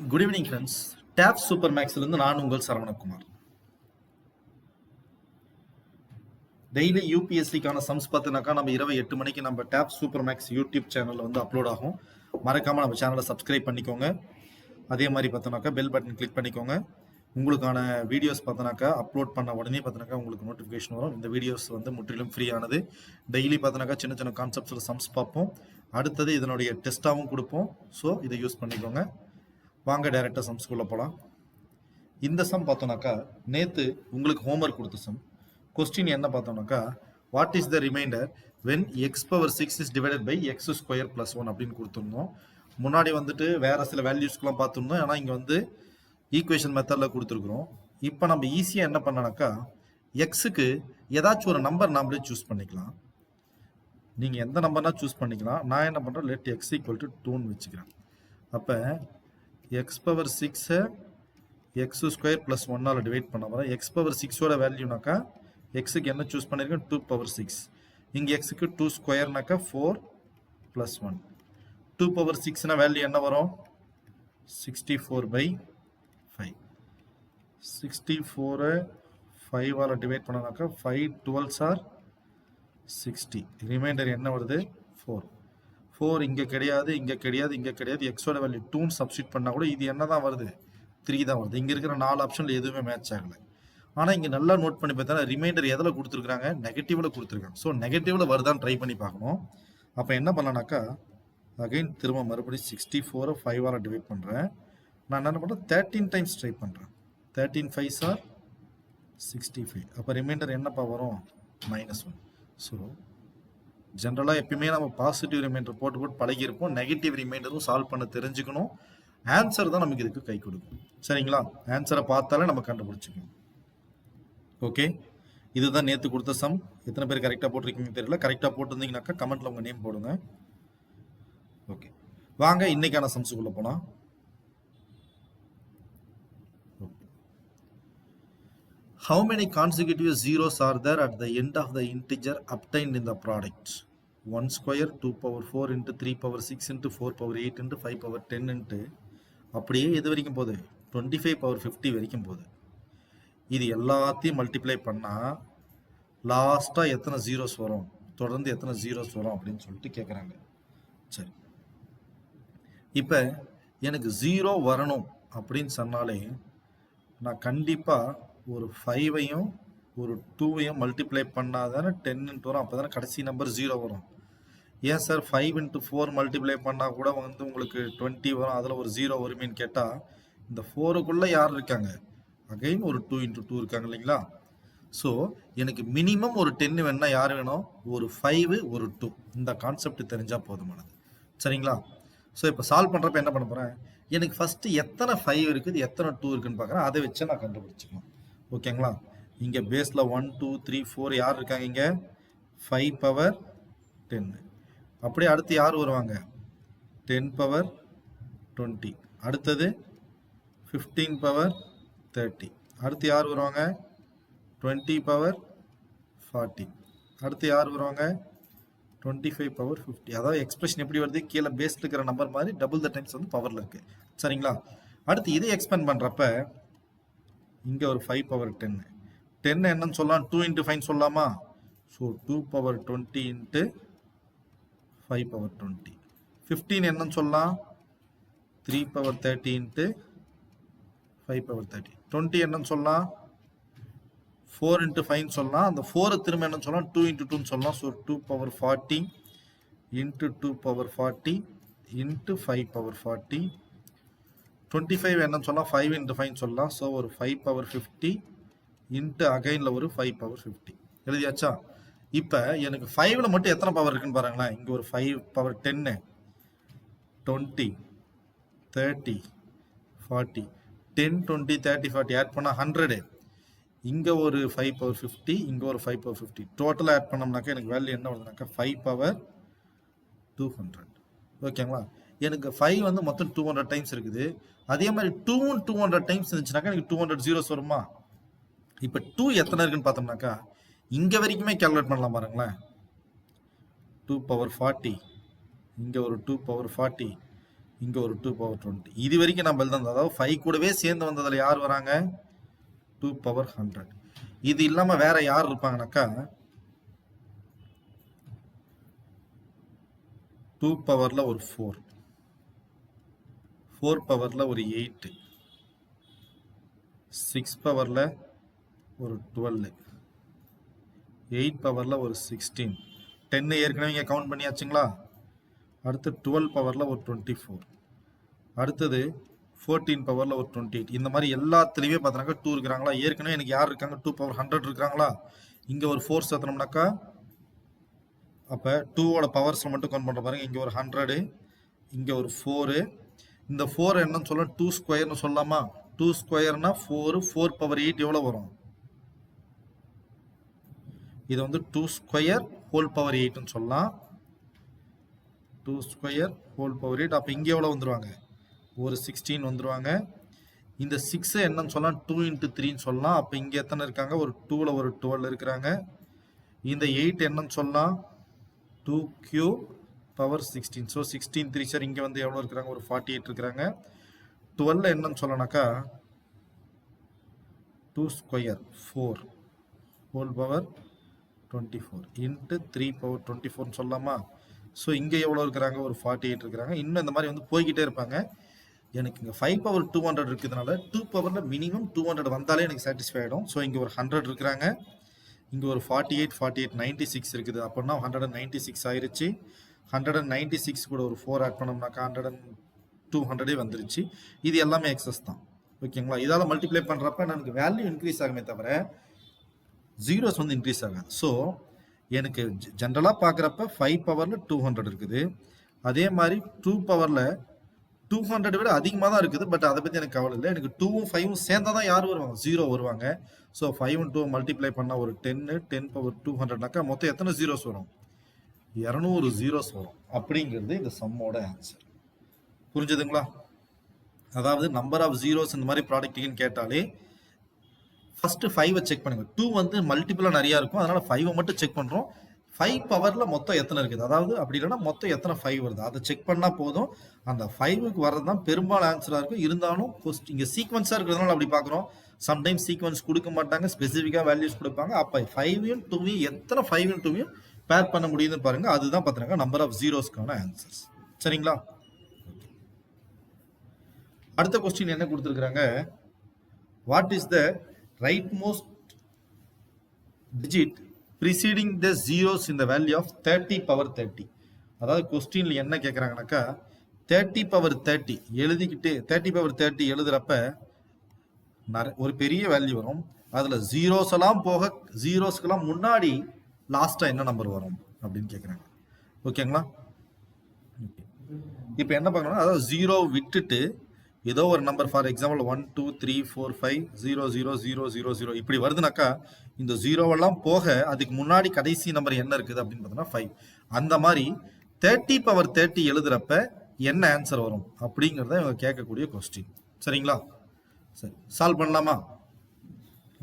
Good evening friends. Tap super மேக்ஸ்லேருந்து நான் உங்கள் சரவணகுமார். டெய்லி யூபிஎஸ்சிக்கான சம்ஸ் பார்த்தினாக்கா நம்ம இரவு 8 மணிக்கு நம்ம டேப் சூப்பர் மேக்ஸ் யூடியூப் சேனலில் வந்து அப்லோட் ஆகும். மறக்காமல் நம்ம சேனலை சப்ஸ்கிரைப் பண்ணிக்கோங்க. அதே மாதிரி பார்த்தோன்னாக்கா பெல் பட்டன் கிளிக் பண்ணிக்கோங்க. உங்களுக்கான வீடியோஸ் பார்த்தோன்னாக்கா அப்லோட் பண்ண உடனே பார்த்தோன்னாக்கா உங்களுக்கு நோட்டிஃபிகேஷன் வரும். இந்த வீடியோஸ் வந்து முற்றிலும் ஃப்ரீயானது. டெய்லி பார்த்தோன்னாக்கா சின்ன சின்ன கான்செப்ட்ஸில் சம்ஸ் பார்ப்போம். அடுத்தது இதனுடைய டெஸ்ட்டாகவும் கொடுப்போம். ஸோ இதை யூஸ் பண்ணிக்கோங்க. வாங்க டைரெக்டாக சம்ஸ்குள்ளே போகலாம். இந்த சம் பார்த்தோம்னாக்கா நேற்று உங்களுக்கு ஹோம்ஒர்க் கொடுத்த சம். கொஸ்டின் என்ன பார்த்தோம்னாக்கா, what is the remainder when x power 6 is divided by x square plus 1 அப்படின்னு கொடுத்துருந்தோம். முன்னாடி வந்துட்டு வேற சில வேல்யூஸ்க்குலாம் பார்த்துருந்தோம். ஆனால் இங்கே வந்து ஈக்குவேஷன் மெத்தடில் கொடுத்துருக்குறோம். இப்போ நம்ம ஈஸியாக என்ன பண்ணனாக்கா, எக்ஸுக்கு ஏதாச்சும் ஒரு நம்பர் நாமளே சூஸ் பண்ணிக்கலாம். நீங்கள் எந்த நம்பர்னா சூஸ் பண்ணிக்கலாம். நான் என்ன பண்ணுறேன், லெட் எக்ஸ் ஈக்குவல் டு 2ன்னு வச்சுக்கிறேன். அப்போ X power 6 X square plus 1ஆல் டிவைட் பண்ண போகிறேன். எக்ஸ் பவர் 6ஓட வேல்யூனாக்கா எக்ஸுக்கு என்ன சூஸ் பண்ணியிருக்கேன், 2 பவர் 6. இங்கே எக்ஸுக்கு 2 ஸ்கொயர்னாக்கா 4 ப்ளஸ் 1. 2 பவர் 6னா வேல்யூ என்ன வரும், 64/5. 64 5ஆல் டிவைட் பண்ணனாக்கா 5 12s are 60. ரிமைண்டர் என்ன வருது, 4. 4 இங்கே கிடையாது, இங்கே கிடையாது, இங்கே கிடையாது. எக்ஸோட வேல்யூ 2 சப்ஸ்டிட் பண்ணால் கூட இது என்ன தான் வருது, 3 தான் வருது. இங்கே இருக்கிற 4 ஆப்ஷனில் எதுவுமே மேட்ச் ஆகலை. ஆனால் இங்கே நல்லா நோட் பண்ணி பார்த்தா ரிமைண்டர் எதில் கொடுத்துருக்காங்க, நெகட்டிவில் கொடுத்துருக்காங்க. ஸோ நெகட்டிவில் வருதான்னு ட்ரை பண்ணி பார்க்கணும். அப்போ என்ன பண்ணலான்னாக்கா, அகைன் திரும்ப மறுபடியும் 64 5ஆல் டிவைட் பண்ணுறேன். நான் என்ன பண்ணுறேன், 13 டைம்ஸ் ட்ரை பண்ணுறேன். 13 5s are 65. அப்போ ரிமைண்டர் என்னப்பா வரும், -1. ஸோ ஜென்ரலாக எப்பயுமே நம்ம பாசிட்டிவ் ரிமைண்டர் போட்டு பழகியிருப்போம். நெகட்டிவ் ரிமைண்டரும் சால்வ் பண்ண தெரிஞ்சுக்கணும். ஆன்சர் தான் நமக்கு இதுக்கு கை கொடுக்கும். சரிங்களா, ஆன்சரை பார்த்தாலே நம்ம கண்டுபிடிச்சிக்கணும். ஓகே, இதுதான் நேற்று கொடுத்த சம். எத்தனை பேர் கரெக்டாக போட்டிருக்கீங்க தெரியல. கரெக்டாக போட்டிருந்தீங்கன்னாக்கா கமெண்ட்டில் உங்கள் நேம் போடுங்க. ஓகே, வாங்க இன்னைக்கான சம்ஸுக்குள்ளே போனால். How many consecutive zeros are there at the end of the integer obtained in the product? 1 square 2 power 4 into 3 power 6 into 4 power 8 into 5 power 10 into அப்படியே எது வரைக்கும் போகுது, 25 power 50 வரைக்கும் போகுது. இது எல்லாத்தையும் மல்டிப்ளை பண்ணால் லாஸ்ட்டாக எத்தனை ஜீரோஸ் வரும், தொடர்ந்து எத்தனை ஜீரோஸ் வரும் அப்படின்னு சொல்லிட்டு கேட்குறாங்க. சரி, இப்போ எனக்கு 0 வரணும் அப்படின்னு சொன்னாலே நான் கண்டிப்பாக ஒரு 5ஐயும் ஒரு 2ஐயும் மல்டிப்ளை பண்ணாதானே 10 வரும். அப்போ தானே கடைசி நம்பர் 0 வரும். ஏன் சார் 5 × 4 மல்டிப்ளை பண்ணால் கூட வந்து உங்களுக்கு 20 வரும், அதில் ஒரு 0 வருமேன்னு கேட்டால், இந்த 4க்குள்ளே யார் இருக்காங்க, அகைன் ஒரு 2 × 2 இருக்காங்க இல்லைங்களா. ஸோ எனக்கு மினிமம் ஒரு 10 வேணும்னா யார் வேணும், ஒரு 5 ஒரு 2. இந்த கான்செப்ட் தெரிஞ்சால் போதுமானது. சரிங்களா. ஸோ இப்போ சால்வ் பண்ணுறப்ப என்ன பண்ண போகிறேன், எனக்கு ஃபஸ்ட்டு எத்தனை 5 இருக்குது எத்தனை 2 இருக்குன்னு பார்க்குறேன். அதை வச்சு நான் கண்டுபிடிச்சிக்கலாம். ஓகேங்களா. இங்கே பேஸில் 1 2 3 4 யார் இருக்காங்க, இங்கே 5 பவர் 10. அப்படியே அடுத்து யார் வருவாங்க, 10 பவர் 20. அடுத்தது 15 பவர் 30. அடுத்து யார் வருவாங்க, 20 பவர் 40. அடுத்து யார் வருவாங்க, 25 பவர் 50. அதாவது எக்ஸ்பிரஷன் எப்படி வருது, கீழே பேஸில் இருக்கிற நம்பர் மாதிரி டபுள் த டைம்ஸ் வந்து பவரில் இருக்குது. சரிங்களா. அடுத்து இதை எக்ஸ்பேண்ட் பண்ணுறப்ப இங்கே ஒரு 5 பவர் 10. 10 என்னன்னு சொல்லலாம், 2 × 5 சொல்லலாமா. So 2 power 20 × 5 power 20. 15 என்னன்னு சொல்லலாம், 3 பவர் 30 × 5 பவர் 30. 20 என்னன்னு சொல்லலாம், 4 × 5 சொல்லலாம். அந்த 4 திரும்ப என்னன்னு சொல்லலாம், 2 × 2 சொல்லலாம். So 2 power 40 × 2 power 40 × 5 power 40. 25 என்னன்னு சொல்லலாம், 5 × 5 சொல்லலாம். ஸோ ஒரு 5 பவர் 50 இன்ட்டு அகைனில் ஒரு 5 பவர் 50. எழுதியாச்சா. இப்போ எனக்கு 5ல் மட்டும் எத்தனை பவர் இருக்குன்னு பாருங்களேன். இங்கே ஒரு 5 பவர் 10 20 30 40 10 20 30 40 ஆட் பண்ணால் 100. இங்கே ஒரு 5 பவர் 50, இங்கே ஒரு 5 பவர் 50. டோட்டலாக ஆட் பண்ணோம்னாக்கா எனக்கு வேல்யூ என்ன வருதுனாக்கா 5 பவர் 200. ஓகேங்களா. எனக்கு 5 வந்து மொத்தம் 200 டைம்ஸ் இருக்குது. அதே மாதிரி 2ம் 200 டைம்ஸ் இருந்துச்சுனாக்கா எனக்கு 200 ஜீரோஸ் வருமா. இப்போ 2 எத்தனை இருக்குன்னு பார்த்தோம்னாக்கா இங்கே வரைக்குமே கேல்குலேட் பண்ணலாம் பாருங்களேன். 2 பவர் 40, இங்கே ஒரு 2 பவர் 40, இங்க ஒரு 2 பவர் 20. இது வரைக்கும் நம்ம எழுதுனது, அதாவது 5 கூடவே சேர்ந்து வந்ததுல யார் வராங்க? 2 பவர் 100. இது இல்லாம வேற யார் இருப்பாங்கனாக்கா 2 பவர்ல ஒரு 4, 4 பவர்ல ஒரு 8, 6 பவர்ல ஒரு 12, 8 பவர்ல ஒரு 16, 10 ஏற்கனவே இங்க கவுண்ட் பண்ணியாச்சுங்களா? அடுத்து 12 பவர்ல ஒரு 24, அடுத்தது 14 பவர்ல ஒரு 28. இந்த மாதிரி எல்லாத்துலயுமே பார்த்தோம்னாக்கா 2 இருக்கிறாங்களா? ஏற்கனவே எனக்கு யார் இருக்காங்க? 2 பவர் 100 இருக்கிறாங்களா? இங்க ஒரு 4 சேர்த்தனோம்னாக்கா அப்ப 2ஓட பவர்ஸ்ல மட்டும் கவுண்ட் பண்ற பாருங்க. இங்க ஒரு 100, இங்க ஒரு 4. இந்த 4 என்னன்னு சொல்லலாம்? 2 ஸ்கொயர்னு சொல்லலாமா? 2 ஸ்கொயர்னா 4, 4 பவர் 8 எவ்வளவு வரும்? இது வந்து 2 ஸ்கொயர் ஹோல் பவர் 8ன்னு சொல்லலாம். 2 ஸ்கொயர் ஹோல் பவர் 8. அப்ப இங்க எவ்வளவு வந்துருவாங்க? ஒரு 16 வந்துருவாங்க. இந்த 6 என்னன்னு சொல்லலாம்? 2 into 3ன்னு சொல்லலாம். அப்ப இங்க எத்தனை இருக்காங்க? ஒரு 2ல ஒரு 12 இருக்கிறாங்க. இந்த 8 என்னன்னு சொல்லலாம்? 2 cube பவர் 16. ஸோ 16 3 சார் இங்க வந்து எவ்வளவு இருக்கிறாங்க? ஒரு 48 இருக்கிறாங்க. 12 என்னன்னு சொல்லனாக்கா 2 square 4 whole power 24 into 3 power 24ன்னு சொல்லலாமா? ஸோ இங்கே எவ்வளோ இருக்கிறாங்க? ஒரு 48 இருக்கிறாங்க. இன்னும் இந்த மாதிரி வந்து போய்கிட்டே இருப்பாங்க. எனக்கு இங்கே 5 பவர் 200 இருக்கிறதுனால 2 பவரில் மினிமம் 200 வந்தாலே எனக்கு சாட்டிஸ்ஃபை ஆகிடும். ஸோ இங்கே ஒரு 100 இருக்கிறாங்க. இங்கே ஒரு 48 48 96 இருக்குது. அப்படின்னா 196 ஆயிருச்சு. 196 கூட ஒரு 4 ஆட் பண்ணோம்னாக்கா 200 வந்துருச்சு. இது எல்லாமே எக்ஸஸ் தான். ஓகேங்களா? இதால் மல்டிப்ளை பண்ணுறப்ப எனக்கு வேல்யூ இன்க்ரீஸ் ஆகுமே தவிர ஜீரோஸ் வந்து இன்க்ரீஸ் ஆகாது. ஸோ எனக்கு ஜென்ரலாக பார்க்குறப்ப 5 பவரில் 200 இருக்குது. அதே மாதிரி 2 பவரில் 200 விட அதிகமாக தான் இருக்குது. பட் அதை பற்றி எனக்கு கவலை இல்லை. எனக்கு 2ம் 5ம் சேர்ந்தா தான் யார் வருவாங்க? 0 வருவாங்க. ஸோ 5 2 மல்டிப்ளை பண்ணால் ஒரு 10 பவர் 200னாக்கா மொத்தம் எத்தனை ஜீரோஸ் வரும்? 200 ஜீரோஸ் வரும். அப்படிங்கிறது இந்த சம்மோட ஆன்சர். புரிஞ்சுதுங்களா? அதாவது நம்பர் ஆஃப் ஜீரோஸ் இந்த மாதிரி ப்ராடக்ட்டுன்னு கேட்டாலே ஃபர்ஸ்ட் 5 செக் பண்ணுங்க. 2 வந்து மல்டிபிளா நிறைய இருக்கும். அதனால 5 மட்டும் செக் பண்றோம். 5 பவர்ல மொத்தம் எத்தனை இருக்குது? அதாவது அப்படி இல்லைன்னா மொத்தம் எத்தனை 5 வருது? அதை செக் பண்ணா போதும். அந்த 5க்கு வர்றது தான் பெரும்பாலும் ஆன்சரா இருக்கும். இருந்தாலும் இங்க சீக்வன்ஸா இருக்கிறதுனால அப்படி பாக்குறோம். சம்டைம்ஸ் சீக்வன்ஸ் கொடுக்க மாட்டாங்க, ஸ்பெசிஃபிக்கா வேல்யூஸ் கொடுப்பாங்க. அப்ப 5யும் 2யும் எத்தனை 5யும் 2யும் பேர் பண்ண முடியுதுன்னு பாருங்க. அதுதான் பாத்தீங்கன்னா நம்பர் ஆஃப் ஜீரோஸ்க்கான ஆன்சர்ஸ். சரிங்களா? அடுத்த கொஸ்டின் என்ன கொடுத்துருக்காங்க? What is the rightmost digit preceding the zeros in the value of 30 power 30. அதாவது கொஸ்டின்ல என்ன கேட்குறாங்கனாக்கா 30 பவர் 30 எழுதிக்கிட்டு 30 பவர் 30 எழுதுறப்ப ஒரு பெரிய வேல்யூ வரும். அதுல ஜீரோஸ் எல்லாம் போக ஜீரோஸ்க்கெல்லாம் முன்னாடி லாஸ்டா என்ன நம்பர் வரும் அப்படின்னு கேட்குறாங்க. ஓகேங்களா? இப்போ என்ன பார்க்கணும்னா அதாவது ஜீரோ விட்டுட்டு ஏதோ ஒரு நம்பர், ஃபார் எக்ஸாம்பிள் 1 2 3 4 5 0 0 0 0 0 இப்படி வருதுனாக்கா இந்த ஜீரோவெல்லாம் போக அதுக்கு முன்னாடி கடைசி நம்பர் என்ன இருக்குது அப்படின்னு பார்த்தோம்னா 5. அந்த மாதிரி 30 பவர் 30 எழுதுறப்ப என்ன ஆன்சர் வரும் அப்படிங்கிறத இவங்க கேட்கக்கூடிய கொஸ்டின். சரிங்களா? சரி, சால்வ் பண்ணலாமா?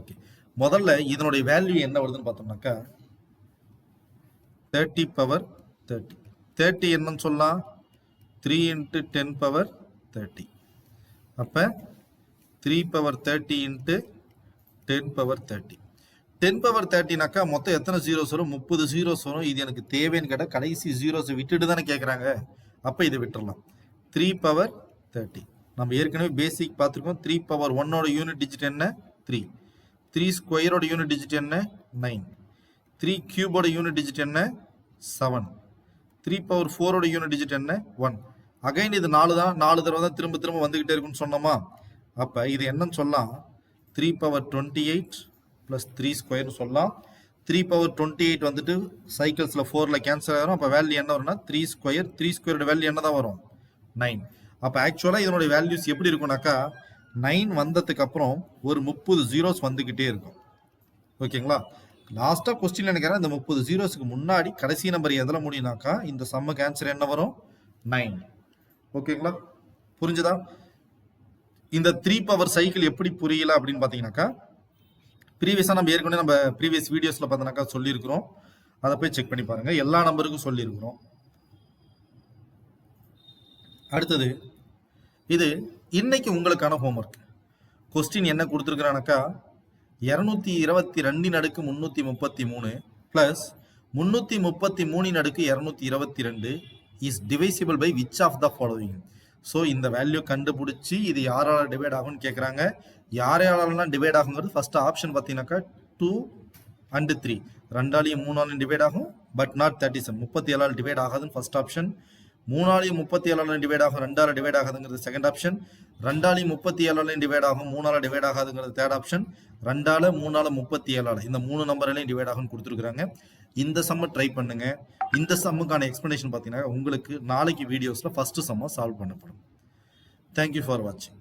ஓகே, முதல்ல இதனுடைய வேல்யூ என்ன வருதுன்னு பார்த்தோம்னாக்கா 30 பவர் 30. 30 என்னன்னு சொல்லலாம்? 3 into 10 பவர் 30. அப்ப 3 பவர் 30 into 10 பவர் 30. 10 பவர் 30னாக்கா மொத்தம் எத்தனை ஜீரோஸ் வரும்? 30 ஜீரோஸ் வரும். இது எனக்கு தேவைன்னு கேட்டால் கடைசி ஜீரோஸை விட்டுட்டு தானே கேட்குறாங்க. அப்போ இதை விட்டுடலாம். 3 பவர் 30 நம்ம ஏற்கனவே பேசிக் பார்த்துருக்கோம். 3 பவர் 1ஓட யூனிட் டிஜிட் என்ன? 3. 3 ஸ்கொயரோட யூனிட் டிஜிட் என்ன? 9. 3 கியூபோட யூனிட் டிஜிட் என்ன? 7. 3 பவர் 4ஓட யூனிட் டிஜிட் என்ன? 1. அகைன் இது 4 தான், 4 தடவை தான் திரும்ப திரும்ப வந்துகிட்டே இருக்குன்னு சொன்னோமா? அப்ப இது என்னன்னு சொல்லலாம்? 3 பவர் 28 பிளஸ் 3 ஸ்கொயர்னு சொல்லலாம். 3 பவர் 28 வந்துட்டு சைக்கிள்ஸ்ல 4ல கேன்சல் ஆகும். அப்ப வேல்யூ என்ன வரும்னா 3 ஸ்கொயர். 3 ஸ்கொயரோட வேல்யூ என்ன தான் வரும்? 9. அப்ப ஆக்சுவலா இதனுடைய வேல்யூஸ் எப்படி இருக்கும்னாக்கா 9 வந்ததுக்கு அப்புறம் ஒரு 30 ஜீரோஸ் வந்துகிட்டே இருக்கும். ஓகேங்களா? லாஸ்டா கொஸ்டின் நினைக்கிறேன் இந்த 30 ஜீரோஸ்க்கு முன்னாடி கடைசி நம்பர் எதுல முடியும்னாக்கா இந்த சம்முக்கு ஆன்சர் என்ன வரும்? 9. ஓகேங்களா? புரிஞ்சுதா? இந்த 3 பவர் சைக்கிள் எப்படி புரியல அப்படின்னு பாத்தீங்கன்னாக்கா ப்ரீவியஸா நம்ம ஏற்கனவே நம்ம ப்ரீவியஸ் வீடியோஸ்ல பார்த்தோம்னாக்கா சொல்லியிருக்கிறோம். அதை போய் செக் பண்ணி பாருங்க. எல்லா நம்பருக்கும் சொல்லியிருக்கிறோம். அடுத்தது இது இன்னைக்கு உங்களுக்கான ஹோம்ஒர்க். கொஸ்டின் என்ன கொடுத்துருக்குறானாக்கா 222 அடுக்கு 333 பிளஸ் 333 அடுக்கு 222 is divisible by which of the following. So இந்த வேல்யூ கண்டுபிடிச்சி இது யாரால டிவைட் ஆகும்னு கேட்குறாங்க. யாரையாலாம் டிவைட் ஆகுங்கிறது ஃபர்ஸ்ட் ஆப்ஷன் பார்த்தீங்கன்னாக்கா 2 and 3 ரெண்டாலையும் 3ஆலையும் டிவைட் ஆகும், பட் நாட் 37 37ஆல் டிவைட் ஆகாதுன்னு ஃபர்ஸ்ட் ஆப்ஷன். 3ஆலையும் 37ஆலையும் டிவைட் ஆகும், 2ஆல் டிவைட் ஆகாதுங்கிறது செகண்ட் ஆப்ஷன். 2ஆலையும் 37ஆலையும் டிவைட் ஆகும், 3ஆல டிவைட் ஆகாதுங்கிறது தேர்ட் ஆப்ஷன். 2ஆல 3ஆல 37ஆல இந்த 3 நம்பர்லையும் டிவைட் ஆகும்னு கொடுத்துருக்காங்க. இந்த சம்மை ட்ரை பண்ணுங்க. இந்த சம்முக்கான எக்ஸ்பிளனேஷன் பார்த்தீங்கன்னா உங்களுக்கு நாளைக்கு வீடியோஸில் ஃபர்ஸ்ட் சம்மை சால்வ் பண்ணப்படும். தேங்க்யூ ஃபார் வாட்சிங்.